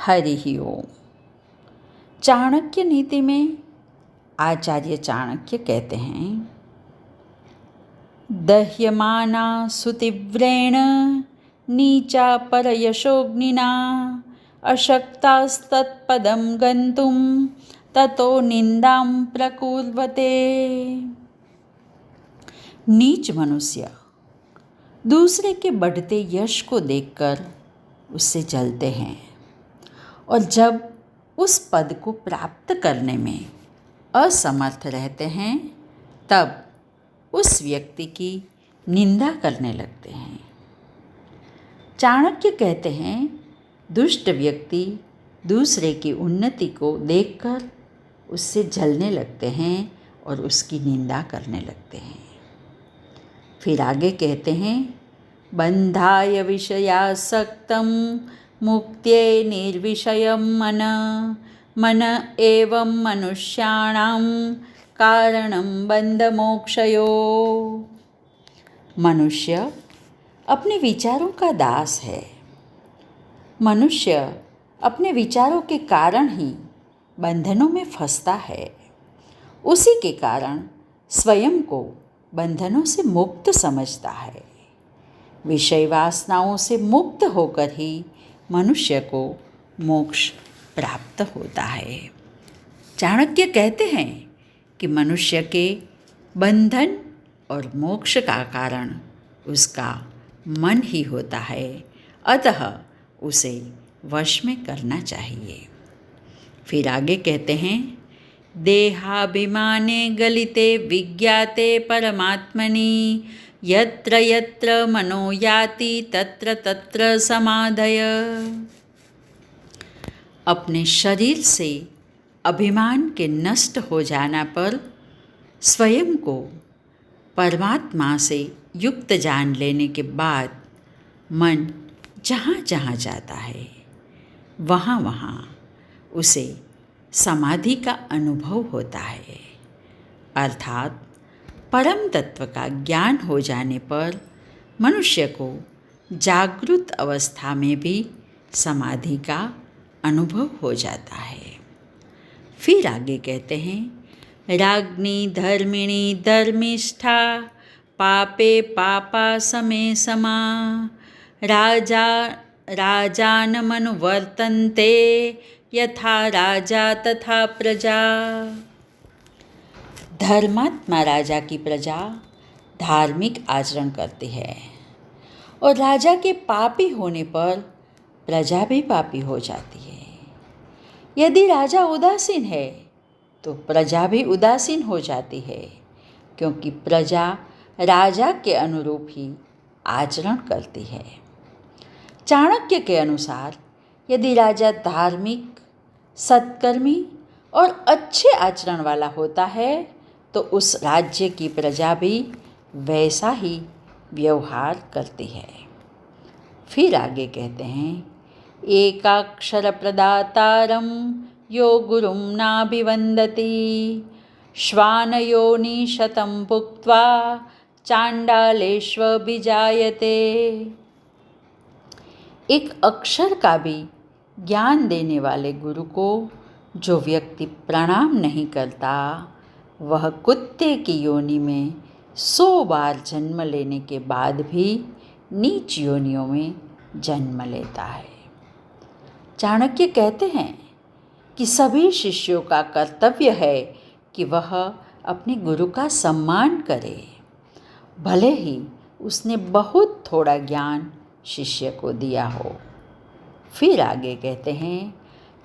हरि ओम। चाणक्य नीति में आचार्य चाणक्य कहते हैं, दह्यमाना सुतीव्रेण नीचा परयशोग्निना अशक्तास्तत्पदं गन्तुं ततो निंदां प्रकुर्वते। नीच मनुष्य दूसरे के बढ़ते यश को देखकर उससे जलते हैं और जब उस पद को प्राप्त करने में असमर्थ रहते हैं तब उस व्यक्ति की निंदा करने लगते हैं। चाणक्य कहते हैं, दुष्ट व्यक्ति दूसरे की उन्नति को देखकर उससे जलने लगते हैं और उसकी निंदा करने लगते हैं। फिर आगे कहते हैं, बंधाय विषयासक्तं मुक्त्यै निर्विषयं मन एवं मनुष्याणां कारणं बंधमोक्षयो। मनुष्य अपने विचारों का दास है। मनुष्य अपने विचारों के कारण ही बंधनों में फंसता है। उसी के कारण स्वयं को बंधनों से मुक्त समझता है। विषय वासनाओं से मुक्त होकर ही मनुष्य को मोक्ष प्राप्त होता है। चाणक्य कहते हैं कि मनुष्य के बंधन और मोक्ष का कारण उसका मन ही होता है, अतः उसे वश में करना चाहिए। फिर आगे कहते हैं, देहाभिमाने गलिते विज्ञाते परमात्मनि यत्र यत्र मनो याति तत्र तत्र समाधय। अपने शरीर से अभिमान के नष्ट हो जाना पर स्वयं को परमात्मा से युक्त जान लेने के बाद मन जहाँ जहाँ जाता है वहाँ वहाँ उसे समाधि का अनुभव होता है। अर्थात परम तत्व का ज्ञान हो जाने पर मनुष्य को जागृत अवस्था में भी समाधि का अनुभव हो जाता है। फिर आगे कहते हैं, राज्ञी धर्मिणी धर्मिष्ठा पापे पापा समे समा राजा राजानमनुवर्तन्ते यथा राजा तथा प्रजा। धर्मात्मा राजा की प्रजा धार्मिक आचरण करती है और राजा के पापी होने पर प्रजा भी पापी हो जाती है। यदि राजा उदासीन है तो प्रजा भी उदासीन हो जाती है, क्योंकि प्रजा राजा के अनुरूप ही आचरण करती है। चाणक्य के अनुसार यदि राजा धार्मिक, सत्कर्मी और अच्छे आचरण वाला होता है तो उस राज्य की प्रजा भी वैसा ही व्यवहार करती है। फिर आगे कहते हैं, एकाक्षर प्रदातारं यो गुरुं नाभिवन्दति श्वानयोनिशतं भुक्त्वा चाण्डालेष्वभिजायते। एक अक्षर का भी ज्ञान देने वाले गुरु को जो व्यक्ति प्रणाम नहीं करता वह कुत्ते की योनि में 100 बार जन्म लेने के बाद भी नीच योनियों में जन्म लेता है। चाणक्य कहते हैं कि सभी शिष्यों का कर्तव्य है कि वह अपने गुरु का सम्मान करे, भले ही उसने बहुत थोड़ा ज्ञान शिष्य को दिया हो। फिर आगे कहते हैं,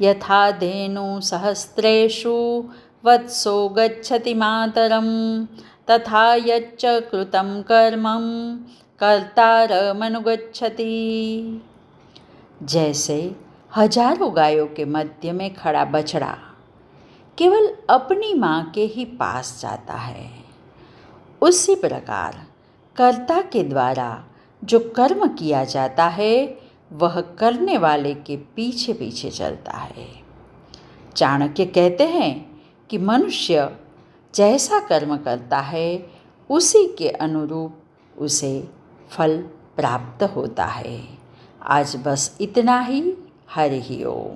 यथा धेनु सहस्रेषु वत्सो गच्छति मातरं तथा यच्च कृतं कर्मं कर्तारमनुगच्छति। जैसे हजारों गायों के मध्य में खड़ा बछड़ा केवल अपनी माँ के ही पास जाता है, उसी प्रकार कर्ता के द्वारा जो कर्म किया जाता है वह करने वाले के पीछे पीछे चलता है। चाणक्य कहते हैं कि मनुष्य जैसा कर्म करता है उसी के अनुरूप उसे फल प्राप्त होता है। आज बस इतना ही। हरि ओम।